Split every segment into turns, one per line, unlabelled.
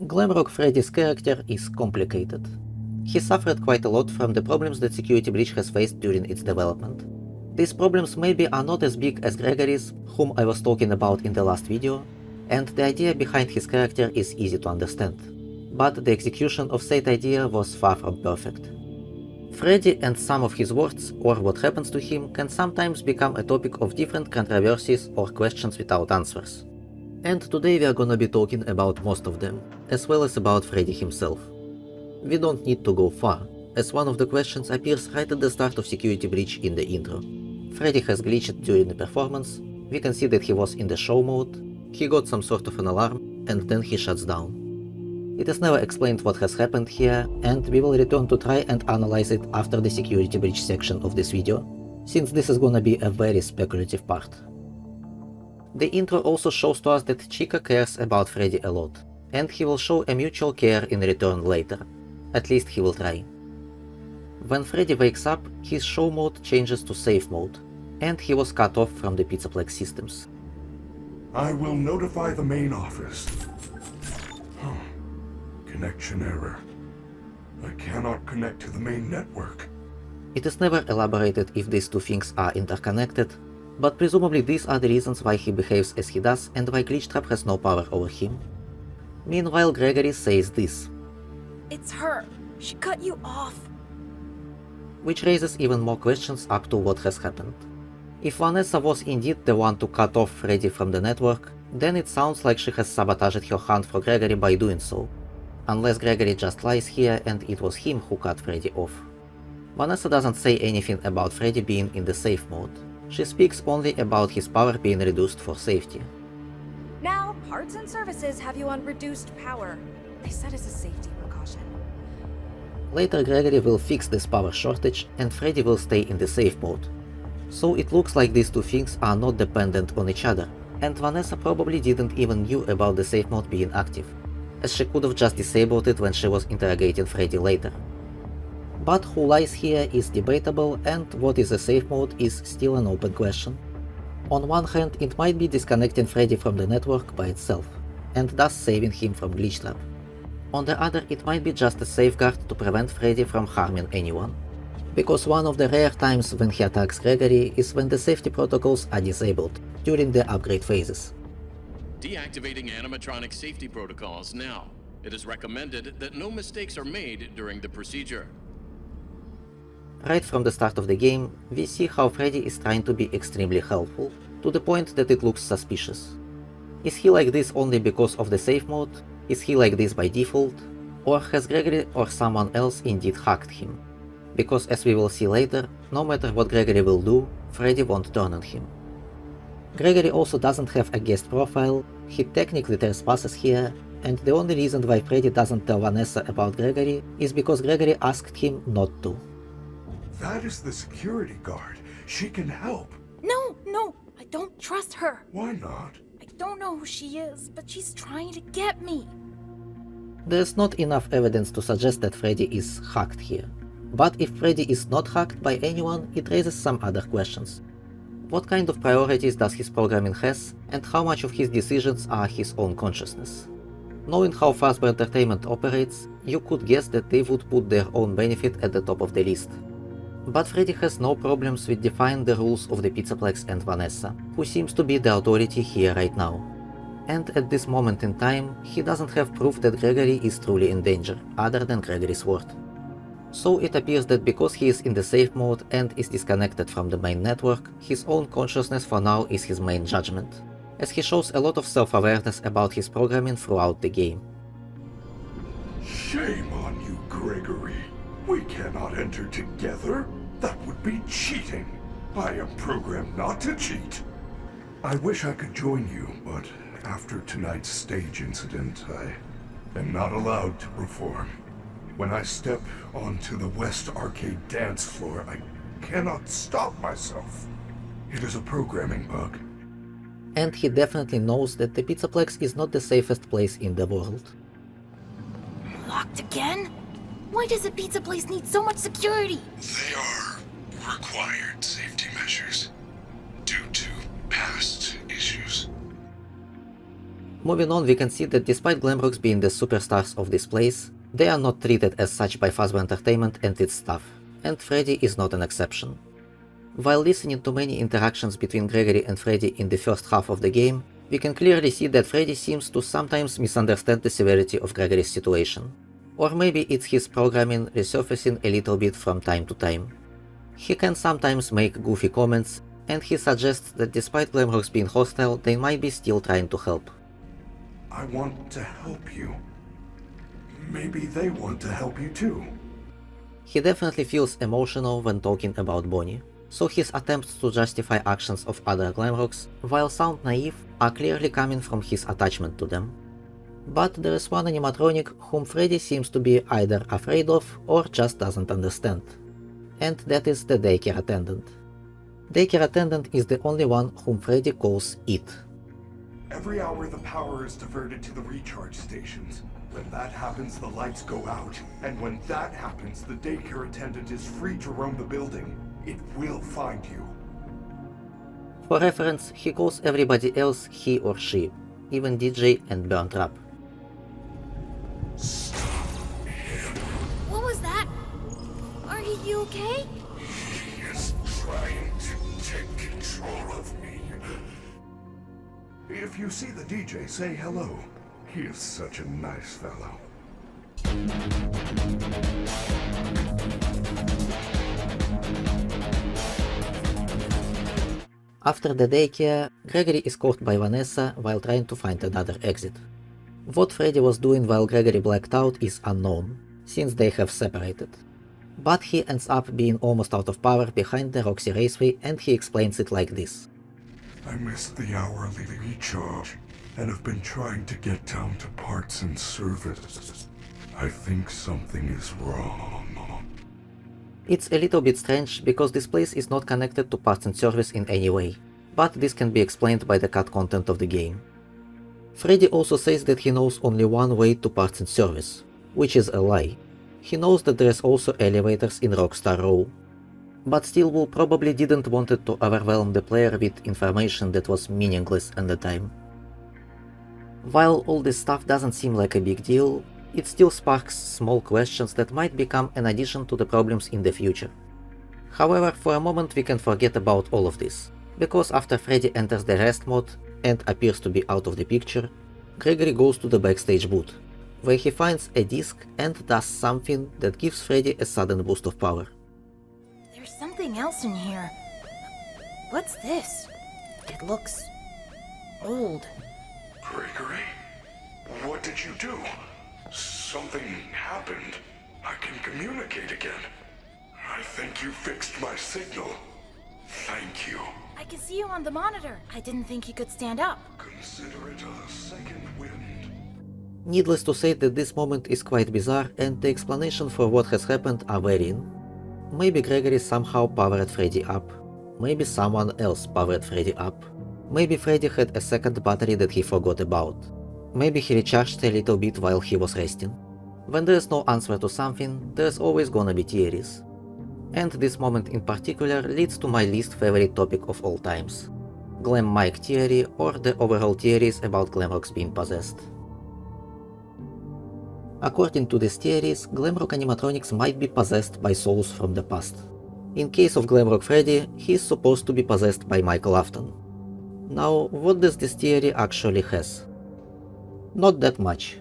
Glamrock Freddy's character is complicated. He suffered quite a lot from the problems that Security Breach has faced during its development. These problems maybe are not as big as Gregory's, whom I was talking about in the last video, and the idea behind his character is easy to understand. But the execution of said idea was far from perfect. Freddy and some of his words, or what happens to him, can sometimes become a topic of different controversies or questions without answers. And today we are gonna be talking about most of them, as well as about Freddy himself. We don't need to go far, as one of the questions appears right at the start of Security Breach in the intro. Freddy has glitched during the performance, we can see that he was in the show mode, he got some sort of an alarm, and then he shuts down. It is never explained what has happened here, and we will return to try and analyze it after the Security Breach section of this video, since this is gonna be a very speculative part. The intro also shows to us that Chica cares about Freddy a lot, and he will show a mutual care in return later. At least he will try. When Freddy wakes up, his show mode changes to safe mode, and he was cut off from the Pizzaplex systems.
I will notify the main office. Connection error. I cannot connect to the main network.
It is never elaborated if these two things are interconnected, but presumably these are the reasons why he behaves as he does and why Glitchtrap has no power over him. Meanwhile, Gregory says this.
It's her. She cut you off.
Which raises even more questions up to what has happened. If Vanessa was indeed the one to cut off Freddy from the network, then it sounds like she has sabotaged her hunt for Gregory by doing so. Unless Gregory just lies here and it was him who cut Freddy off. Vanessa doesn't say anything about Freddy being in the safe mode. She speaks only about his power being reduced for safety.
Now, parts and services have you on reduced power. They said as a safety precaution.
Later Gregory will fix this power shortage and Freddy will stay in the safe mode. So it looks like these two things are not dependent on each other, and Vanessa probably didn't even knew about the safe mode being active, as she could have just disabled it when she was interrogating Freddy later. But who lies here is debatable, and what is a safe mode is still an open question. On one hand, it might be disconnecting Freddy from the network by itself, and thus saving him from Glitchtrap. On the other, it might be just a safeguard to prevent Freddy from harming anyone. Because one of the rare times when he attacks Gregory is when the safety protocols are disabled, during the upgrade phases.
Deactivating animatronic safety protocols now. It is recommended that no mistakes are made during the procedure.
Right from the start of the game, we see how Freddy is trying to be extremely helpful, to the point that it looks suspicious. Is he like this only because of the safe mode? Is he like this by default? Or has Gregory or someone else indeed hacked him? Because as we will see later, no matter what Gregory will do, Freddy won't turn on him. Gregory also doesn't have a guest profile, he technically trespasses here, and the only reason why Freddy doesn't tell Vanessa about Gregory is because Gregory asked him not to.
That is the security guard. She can help.
No, I don't trust her.
Why not?
I don't know who she is, but she's trying to get me.
There's not enough evidence to suggest that Freddy is hacked here. But if Freddy is not hacked by anyone, it raises some other questions. What kind of priorities does his programming has, and how much of his decisions are his own consciousness? Knowing how Fazbear Entertainment operates, you could guess that they would put their own benefit at the top of the list. But Freddy has no problems with defying the rules of the Pizzaplex and Vanessa, who seems to be the authority here right now. And at this moment in time, he doesn't have proof that Gregory is truly in danger, other than Gregory's word. So it appears that because he is in the safe mode and is disconnected from the main network, his own consciousness for now is his main judgment, as he shows a lot of self-awareness about his programming throughout the game.
Shame on you, Gregory. We cannot enter together. That would be cheating. I am programmed not to cheat. I wish I could join you, but after tonight's stage incident, I am not allowed to perform. When I step onto the West Arcade dance floor, I cannot stop myself. It is a programming bug.
And he definitely knows that the Pizzaplex is not the safest place in the world.
Locked again? Why does a pizza place need so much security?
They are required safety measures due to past issues.
Moving on, we can see that despite Glamrocks being the superstars of this place, they are not treated as such by Fazbear Entertainment and its staff, and Freddy is not an exception. While listening to many interactions between Gregory and Freddy in the first half of the game, we can clearly see that Freddy seems to sometimes misunderstand the severity of Gregory's situation. Or maybe it's his programming resurfacing a little bit from time to time. He can sometimes make goofy comments, and he suggests that despite Glamrocks being hostile, they might be still trying to help.
I want to help you. Maybe they want to help you too.
He definitely feels emotional when talking about Bonnie, so his attempts to justify actions of other Glamrocks, while sound naive, are clearly coming from his attachment to them. But there is one animatronic whom Freddy seems to be either afraid of or just doesn't understand. And that is the daycare attendant. Daycare attendant is the only one whom Freddy calls It.
Every hour the power is diverted to the recharge stations. When that happens, the lights go out. And when that happens, the daycare attendant is free to roam the building. It will find you.
For reference, he calls everybody else he or she, even DJ and Burntrap.
What was that? Are you okay?
He is trying to take control of me. If you see the DJ, say hello. He is such a nice fellow.
After the daycare, Gregory is caught by Vanessa while trying to find another exit. What Freddy was doing while Gregory blacked out is unknown, since they have separated. But he ends up being almost out of power behind the Roxy Raceway, and he explains it like this.
I missed the hourly recharge, and have been trying to get down to parts and service. I think something is wrong.
It's a little bit strange because this place is not connected to parts and service in any way, but this can be explained by the cut content of the game. Freddy also says that he knows only one way to parts and service, which is a lie. He knows that there is also elevators in Rockstar Row. But Steelwool probably didn't want it to overwhelm the player with information that was meaningless at the time. While all this stuff doesn't seem like a big deal, it still sparks small questions that might become an addition to the problems in the future. However, for a moment we can forget about all of this, because after Freddy enters the rest mode and appears to be out of the picture, Gregory goes to the backstage booth, where he finds a disc and does something that gives Freddy a sudden boost of power.
There's something else in here. What's this? It looks old.
Gregory? What did you do? Something happened. I can communicate again. I think you fixed my signal. Thank you.
I can see you on the monitor. I didn't think you could stand up.
Consider it a second wind.
Needless to say that this moment is quite bizarre, and the explanation for what has happened are varying. Maybe Gregory somehow powered Freddy up. Maybe someone else powered Freddy up. Maybe Freddy had a second battery that he forgot about. Maybe he recharged a little bit while he was resting. When there is no answer to something, there's always gonna be theories. And this moment in particular leads to my least favorite topic of all times. GlamMike theory, or the overall theories about Glamrocks being possessed. According to these theories, Glamrock animatronics might be possessed by souls from the past. In case of Glamrock Freddy, he is supposed to be possessed by Michael Afton. Now, what does this theory actually has? Not that much.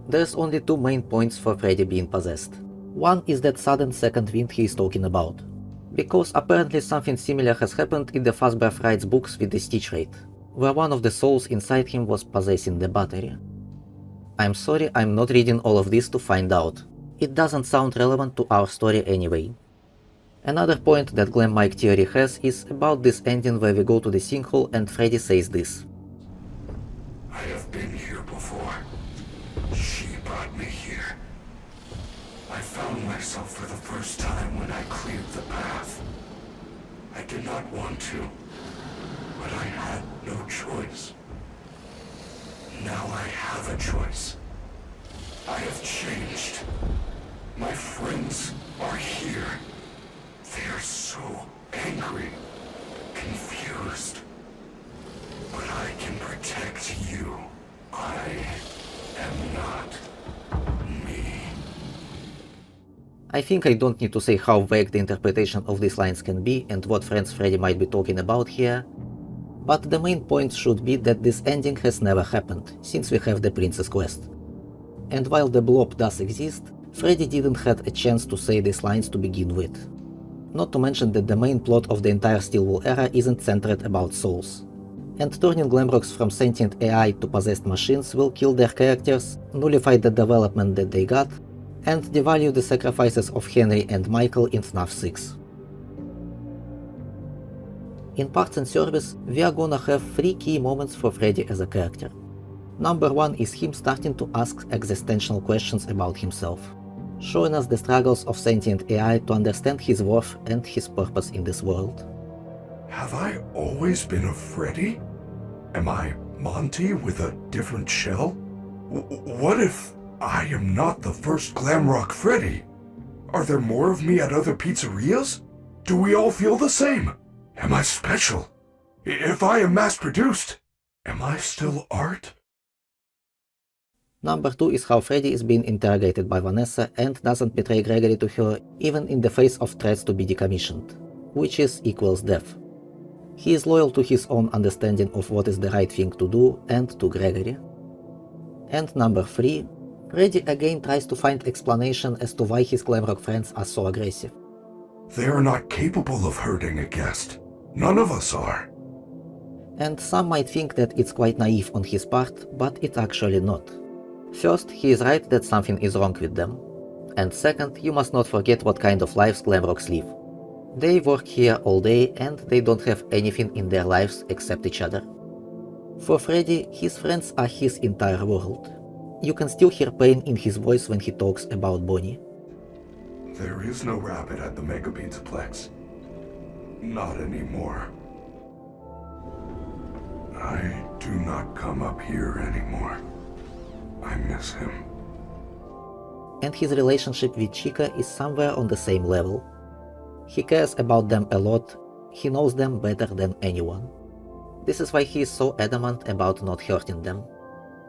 There's only two main points for Freddy being possessed. One is that sudden second wind he is talking about, because apparently something similar has happened in the Fazbear Frights books with the Stitch Raid, where one of the souls inside him was possessing the battery. I'm sorry, I'm not reading all of this to find out. It doesn't sound relevant to our story anyway. Another point that GlamMike theory has is about this ending where we go to the sinkhole and Freddy says this.
I have been here before. She brought me here. I found myself for the first time when I cleared the path. I did not want to, but I had no choice. Now I have a choice. I have changed. My friends are here. They are so angry, confused. But I can protect you.
I think I don't need to say how vague the interpretation of these lines can be and what friends Freddy might be talking about here, but the main point should be that this ending has never happened, since we have the Princess quest. And while the blob does exist, Freddy didn't have a chance to say these lines to begin with. Not to mention that the main plot of the entire Steelwool era isn't centered about souls. And turning Glamrocks from sentient AI to possessed machines will kill their characters, nullify the development that they got, and devalue the sacrifices of Henry and Michael in FNAF 6. In parts and service, we are gonna have 3 key moments for Freddy as a character. Number 1 is him starting to ask existential questions about himself, showing us the struggles of sentient AI to understand his worth and his purpose in this world.
Have I always been a Freddy? Am I Monty with a different shell? What if I am not the first Glamrock Freddy? Are there more of me at other pizzerias? Do we all feel the same? Am I special? If I am mass-produced, am I still art?
Number 2 is how Freddy is being interrogated by Vanessa and doesn't betray Gregory to her even in the face of threats to be decommissioned, which is equals death. He is loyal to his own understanding of what is the right thing to do and to Gregory. And number 3, Freddy again tries to find explanation as to why his Glamrock friends are so aggressive.
They are not capable of hurting a guest. None of us are.
And some might think that it's quite naive on his part, but it's actually not. First, he is right that something is wrong with them. And second, you must not forget what kind of lives Glamrocks live. They work here all day and they don't have anything in their lives except each other. For Freddy, his friends are his entire world. You can still hear pain in his voice when he talks about Bonnie.
There is no rabbit at the Mega Pizzaplex. Not anymore. I do not come up here anymore. I miss him.
And his relationship with Chica is somewhere on the same level. He cares about them a lot, he knows them better than anyone. This is why he is so adamant about not hurting them.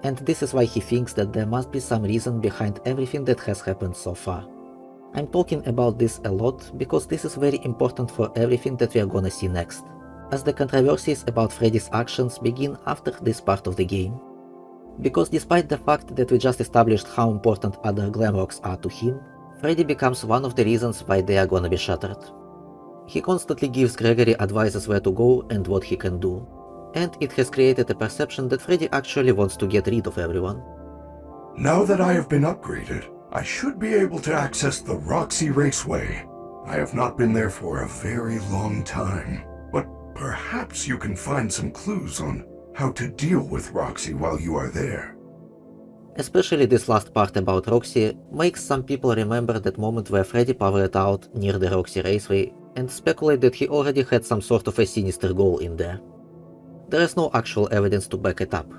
And this is why he thinks that there must be some reason behind everything that has happened so far. I'm talking about this a lot because this is very important for everything that we are gonna see next, as the controversies about Freddy's actions begin after this part of the game. Because despite the fact that we just established how important other Glamrocks are to him, Freddy becomes one of the reasons why they are gonna be shattered. He constantly gives Gregory advices where to go and what he can do, and it has created a perception that Freddy actually wants to get rid of everyone.
Now that I have been upgraded, I should be able to access the Roxy Raceway. I have not been there for a very long time, but perhaps you can find some clues on how to deal with Roxy while you are there.
Especially this last part about Roxy makes some people remember that moment where Freddy powered out near the Roxy Raceway and speculate that he already had some sort of a sinister goal in there. There is no actual evidence to back it up,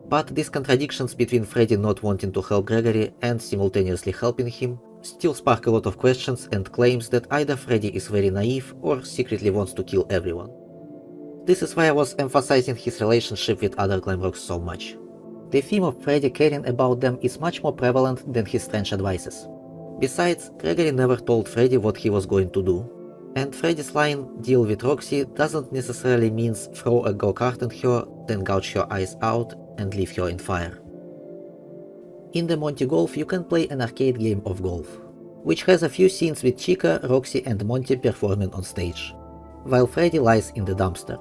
but these contradictions between Freddy not wanting to help Gregory and simultaneously helping him still spark a lot of questions and claims that either Freddy is very naive or secretly wants to kill everyone. This is why I was emphasizing his relationship with other Glamrocks so much. The theme of Freddy caring about them is much more prevalent than his strange advices. Besides, Gregory never told Freddy what he was going to do, and Freddy's line "deal with Roxy" doesn't necessarily mean throw a go-kart at her, then gouge her eyes out and leave her in fire. In the Monty Golf you can play an arcade game of golf, which has a few scenes with Chica, Roxy and Monty performing on stage, while Freddy lies in the dumpster.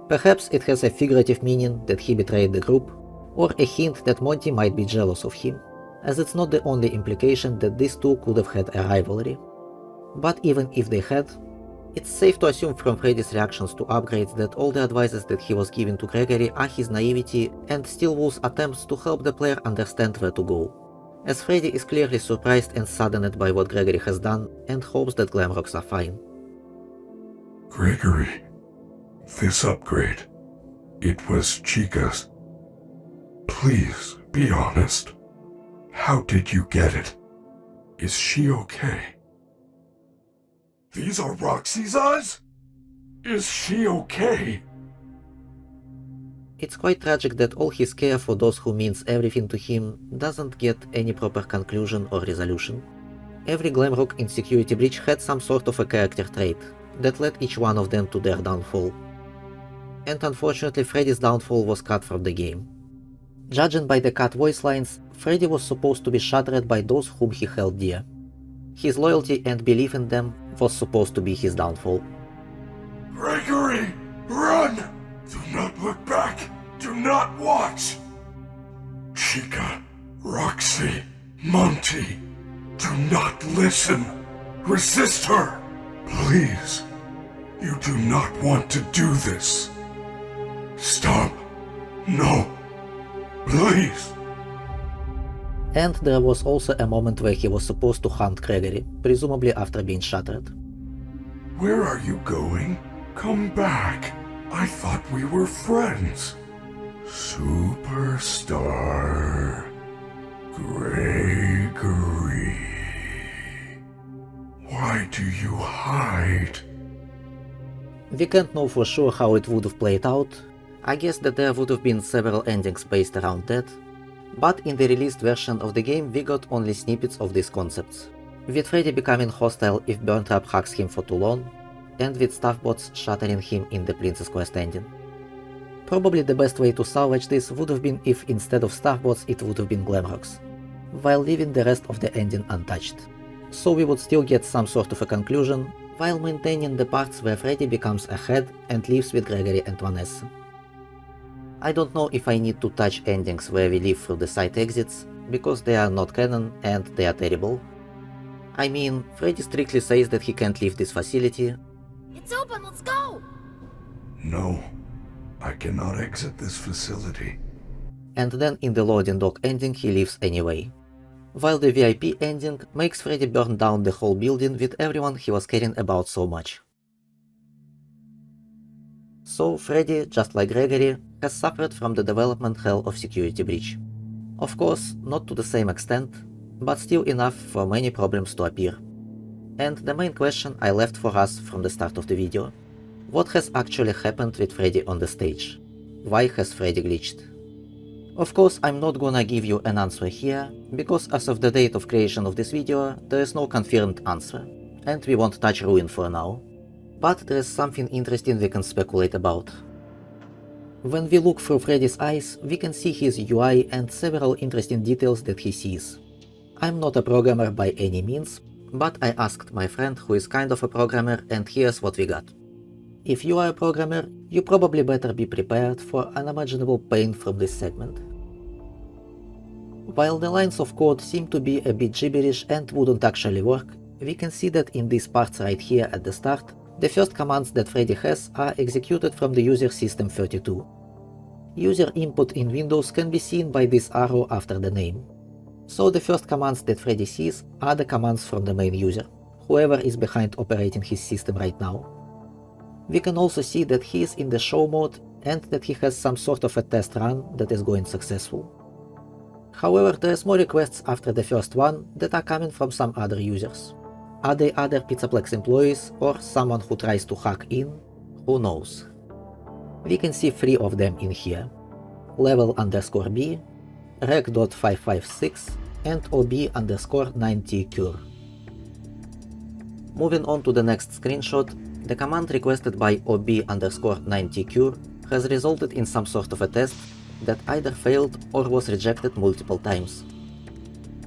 Perhaps it has a figurative meaning that he betrayed the group, or a hint that Monty might be jealous of him, as it's not the only implication that these two could have had a rivalry. But even if they had, it's safe to assume from Freddy's reactions to upgrades that all the advices that he was giving to Gregory are his naivety and Steelwool's attempts to help the player understand where to go, as Freddy is clearly surprised and saddened by what Gregory has done and hopes that Glamrocks are fine.
Gregory, this upgrade, it was Chica's. Please, be honest. How did you get it? Is she okay? These are Roxy's eyes? Is she okay?
It's quite tragic that all his care for those who means everything to him doesn't get any proper conclusion or resolution. Every Glamrock in Security Breach had some sort of a character trait that led each one of them to their downfall. And unfortunately, Freddy's downfall was cut from the game. Judging by the cut voice lines, Freddy was supposed to be shattered by those whom he held dear. His loyalty and belief in them was supposed to be his downfall.
Gregory, run! Do not look back! Do not watch! Chica, Roxy, Monty, do not listen! Resist her! Please, you do not want to do this. Stop. No. Please.
And there was also a moment where he was supposed to hunt Gregory, presumably after being shattered.
Where are you going? Come back. I thought we were friends. Superstar Gregory. Why do you hide?
We can't know for sure how it would have played out. I guess that there would have been several endings based around that, but in the released version of the game we got only snippets of these concepts, with Freddy becoming hostile if Burntrap hugs him for too long, and with staffbots shattering him in the Princess Quest ending. Probably the best way to salvage this would have been if instead of staffbots it would have been Glamrocks, while leaving the rest of the ending untouched. So we would still get some sort of a conclusion, while maintaining the parts where Freddy becomes a head and lives with Gregory and Vanessa. I don't know if I need to touch endings where we live through the side exits, because they are not canon and they are terrible. I mean, Freddy strictly says that he can't leave this facility.
It's open, let's go!
No, I cannot exit this facility.
And then in the loading dock ending he leaves anyway. While the VIP ending makes Freddy burn down the whole building with everyone he was caring about so much. So Freddy, just like Gregory, has suffered from the development hell of Security Breach. Of course, not to the same extent, but still enough for many problems to appear. And the main question I left for us from the start of the video: what has actually happened with Freddy on the stage? Why has Freddy glitched? Of course, I'm not gonna give you an answer here, because as of the date of creation of this video, there is no confirmed answer, and we won't touch Ruin for now. But there is something interesting we can speculate about. When we look through Freddy's eyes, we can see his UI and several interesting details that he sees. I'm not a programmer by any means, but I asked my friend who is kind of a programmer, and here's what we got. If you are a programmer, you probably better be prepared for unimaginable pain from this segment. While the lines of code seem to be a bit gibberish and wouldn't actually work, we can see that in these parts right here at the start, the first commands that Freddy has are executed from the user system 32. User input in Windows can be seen by this arrow after the name. So the first commands that Freddy sees are the commands from the main user, whoever is behind operating his system right now. We can also see that he is in the show mode and that he has some sort of a test run that is going successful. However, there's more requests after the first one that are coming from some other users. Are they other Pizzaplex employees or someone who tries to hack in? Who knows? We can see 3 of them in here: level_B, rec.556 and ob_9tcure. Moving on to the next screenshot, the command requested by ob_9tcure has resulted in some sort of a test that either failed or was rejected multiple times.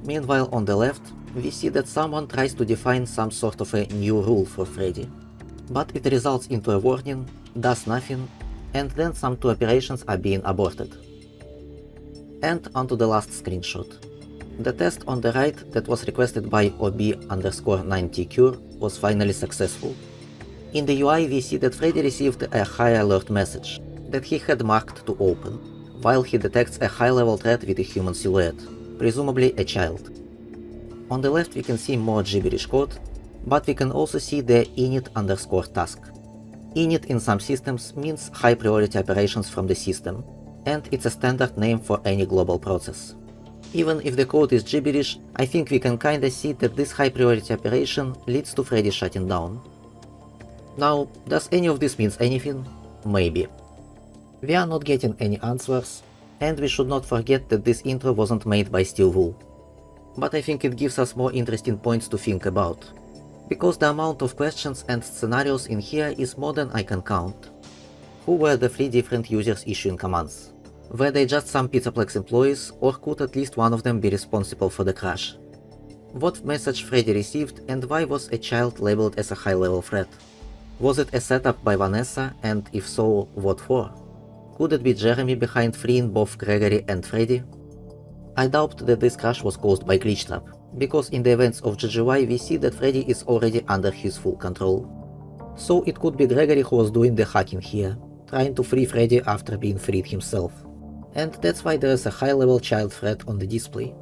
Meanwhile, on the left, we see that someone tries to define some sort of a new rule for Freddy, but it results into a warning, does nothing, and then some 2 operations are being aborted. And onto the last screenshot. The test on the right that was requested by ob_9tcure was finally successful. In the UI we see that Freddy received a high alert message that he had marked to open, while he detects a high-level threat with a human silhouette, presumably a child. On the left we can see more gibberish code, but we can also see the init_task. Init in some systems means high priority operations from the system, and it's a standard name for any global process. Even if the code is gibberish, I think we can kinda see that this high priority operation leads to Freddy shutting down. Now, does any of this mean anything? Maybe. We are not getting any answers, and we should not forget that this intro wasn't made by steelwool. but I think it gives us more interesting points to think about. Because the amount of questions and scenarios in here is more than I can count. Who were the 3 different users issuing commands? Were they just some Pizzaplex employees, or could at least one of them be responsible for the crash? What message Freddy received, and why was a child labeled as a high-level threat? Was it a setup by Vanessa, and if so, what for? Could it be Jeremy behind freeing both Gregory and Freddy? I doubt that this crash was caused by Glitch Trap, because in the events of GGY we see that Freddy is already under his full control. So it could be Gregory who was doing the hacking here, trying to free Freddy after being freed himself. And that's why there is a high-level child threat on the display.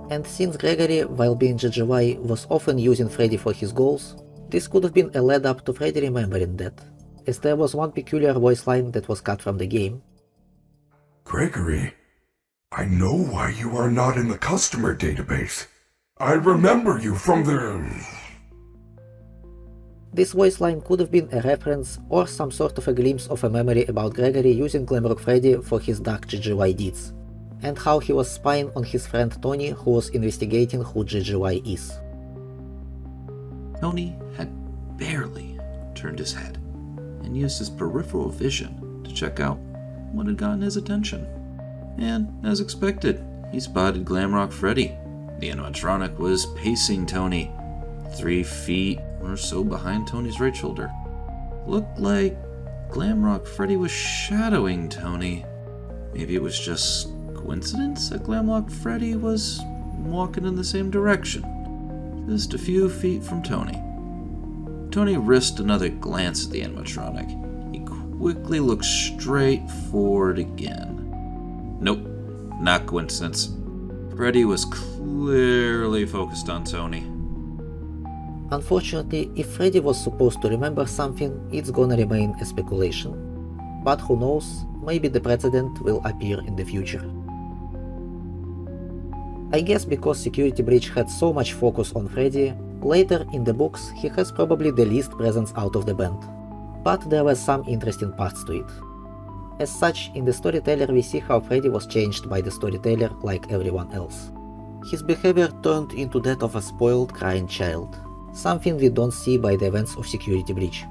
And since Gregory, while being GGY, was often using Freddy for his goals, this could have been a lead up to Freddy remembering that, as there was one peculiar voice line that was cut from the game.
Gregory, I know why you are not in the customer database. I remember you from the...
This voice line could have been a reference or some sort of a glimpse of a memory about Gregory using Glamrock Freddy for his dark GGY deeds, and how he was spying on his friend Tony, who was investigating who GGY is.
Tony had barely turned his head and used his peripheral vision to check out what had gotten his attention. And, as expected, he spotted Glamrock Freddy. The animatronic was pacing Tony, 3 feet or so behind Tony's right shoulder. Looked like Glamrock Freddy was shadowing Tony. Maybe it was just coincidence that Glamrock Freddy was walking in the same direction, just a few feet from Tony. Tony risked another glance at the animatronic. He quickly looked straight forward again. Nope, not coincidence. Freddy was clearly focused on Tony.
Unfortunately, if Freddy was supposed to remember something, it's gonna remain a speculation. But who knows, maybe the precedent will appear in the future. I guess because Security Breach had so much focus on Freddy, later in the books he has probably the least presence out of the band. But there were some interesting parts to it. As such, in the storyteller we see how Freddy was changed by the storyteller like everyone else. His behavior turned into that of a spoiled, crying child, something we don't see by the events of Security Breach.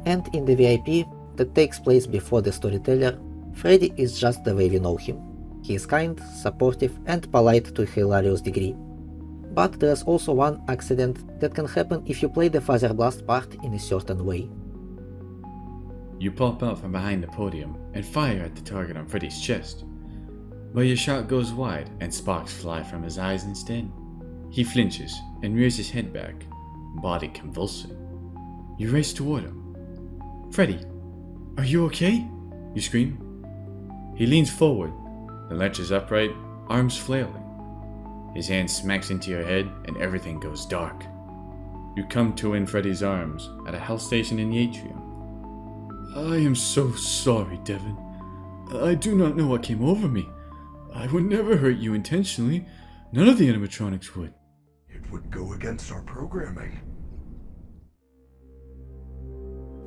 And in the VIP, that takes place before the storyteller, Freddy is just the way we know him. He is kind, supportive and polite to a hilarious degree. But there's also one accident that can happen if you play the Father Blast part in a certain way.
You pop out from behind the podium and fire at the target on Freddy's chest, but your shot goes wide and sparks fly from his eyes instead. He flinches and rears his head back, body convulsing. You race toward him. "Freddy, are you okay?" you scream. He leans forward, then lurches upright, arms flailing. His hand smacks into your head and everything goes dark. You come to in Freddy's arms at a health station in the atrium. "I am so sorry, Devin. I do not know what came over me. I would never hurt you intentionally. None of the animatronics would."
It would go against our programming.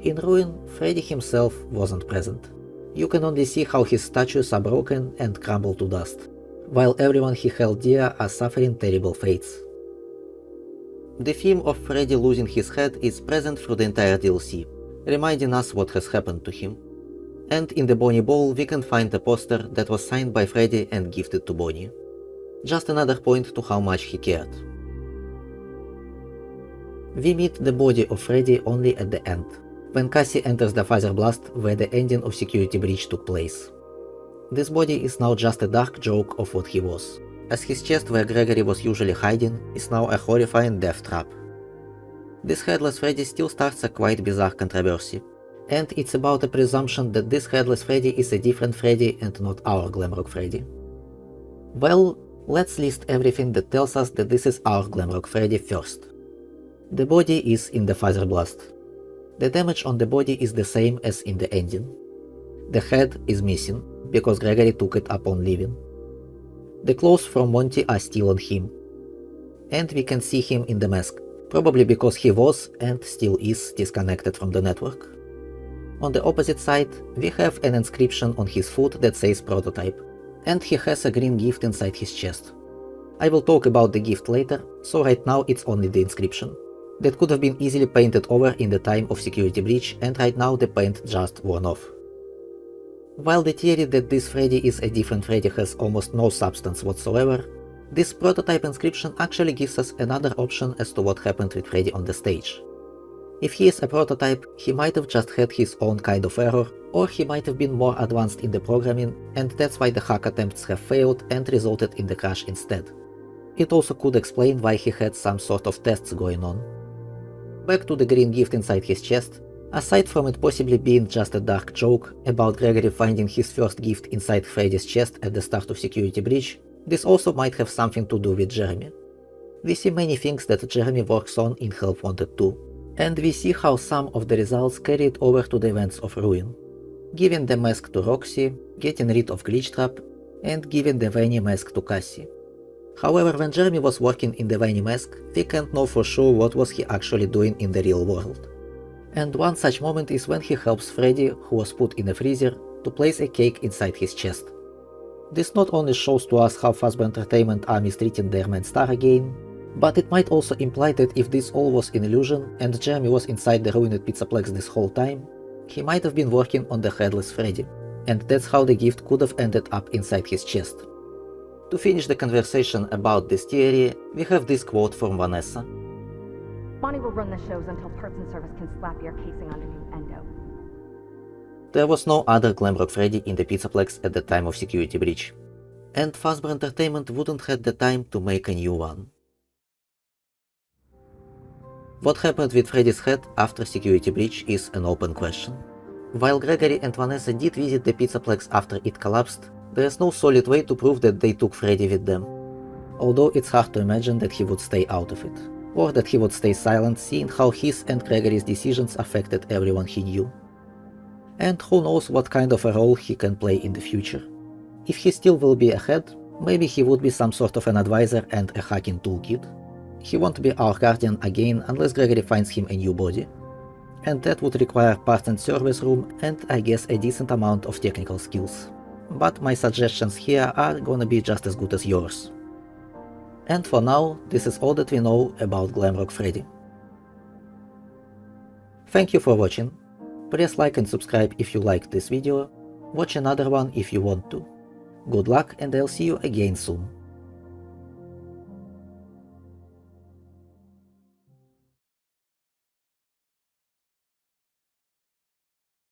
In Ruin, Freddy himself wasn't present. You can only see how his statues are broken and crumble to dust, while everyone he held dear are suffering terrible fates. The theme of Freddy losing his head is present through the entire DLC, reminding us what has happened to him. And in the Bonnie Bowl we can find a poster that was signed by Freddy and gifted to Bonnie. Just another point to how much he cared. We meet the body of Freddy only at the end, when Cassie enters the Father Blast where the ending of Security Breach took place. This body is now just a dark joke of what he was, as his chest where Gregory was usually hiding is now a horrifying death trap. This headless Freddy still starts a quite bizarre controversy, and it's about a presumption that this headless Freddy is a different Freddy and not our Glamrock Freddy. Well, let's list everything that tells us that this is our Glamrock Freddy first. The body is in the Father Blast. The damage on the body is the same as in the ending. The head is missing, because Gregory took it upon leaving. The clothes from Monty are still on him. And we can see him in the mask, probably because he was, and still is, disconnected from the network. On the opposite side, we have an inscription on his foot that says prototype, and he has a green gift inside his chest. I will talk about the gift later, so right now it's only the inscription. That could have been easily painted over in the time of security breach, and right now the paint just worn off. While the theory that this Freddy is a different Freddy has almost no substance whatsoever, this prototype inscription actually gives us another option as to what happened with Freddy on the stage. If he is a prototype, he might have just had his own kind of error, or he might have been more advanced in the programming, and that's why the hack attempts have failed and resulted in the crash instead. It also could explain why he had some sort of tests going on. Back to the green gift inside his chest. Aside from it possibly being just a dark joke about Gregory finding his first gift inside Freddy's chest at the start of security breach, this also might have something to do with Jeremy. We see many things that Jeremy works on in Help Wanted 2, and we see how some of the results carried over to the events of Ruin. Giving the mask to Roxy, getting rid of Glitchtrap, and giving the Vanny mask to Cassie. However, when Jeremy was working in the Vanny mask, we can't know for sure what was he actually doing in the real world. And one such moment is when he helps Freddy, who was put in a freezer, to place a cake inside his chest. This not only shows to us how Fazbear Entertainment are mistreating their main star again, but it might also imply that if this all was an illusion and Jeremy was inside the ruined Pizzaplex this whole time, he might have been working on the headless Freddy, and that's how the gift could have ended up inside his chest. To finish the conversation about this theory, we have this quote from Vanessa.
Bonnie will run the shows until Parts and Service can slap your casing on a new endo.
There was no other Glamrock Freddy in the Pizzaplex at the time of security breach, and Fazbear Entertainment wouldn't have the time to make a new one. What happened with Freddy's head after security breach is an open question. While Gregory and Vanessa did visit the Pizzaplex after it collapsed, there is no solid way to prove that they took Freddy with them. Although it's hard to imagine that he would stay out of it, or that he would stay silent seeing how his and Gregory's decisions affected everyone he knew. And who knows what kind of a role he can play in the future. If he still will be a head, maybe he would be some sort of an advisor and a hacking toolkit. He won't be our guardian again unless Gregory finds him a new body. And that would require parts and service room and I guess a decent amount of technical skills. But my suggestions here are gonna be just as good as yours. And for now, this is all that we know about Glamrock Freddy. Thank you for watching. Press like and subscribe if you liked this video. Watch another one if you want to. Good luck and I'll see you again soon.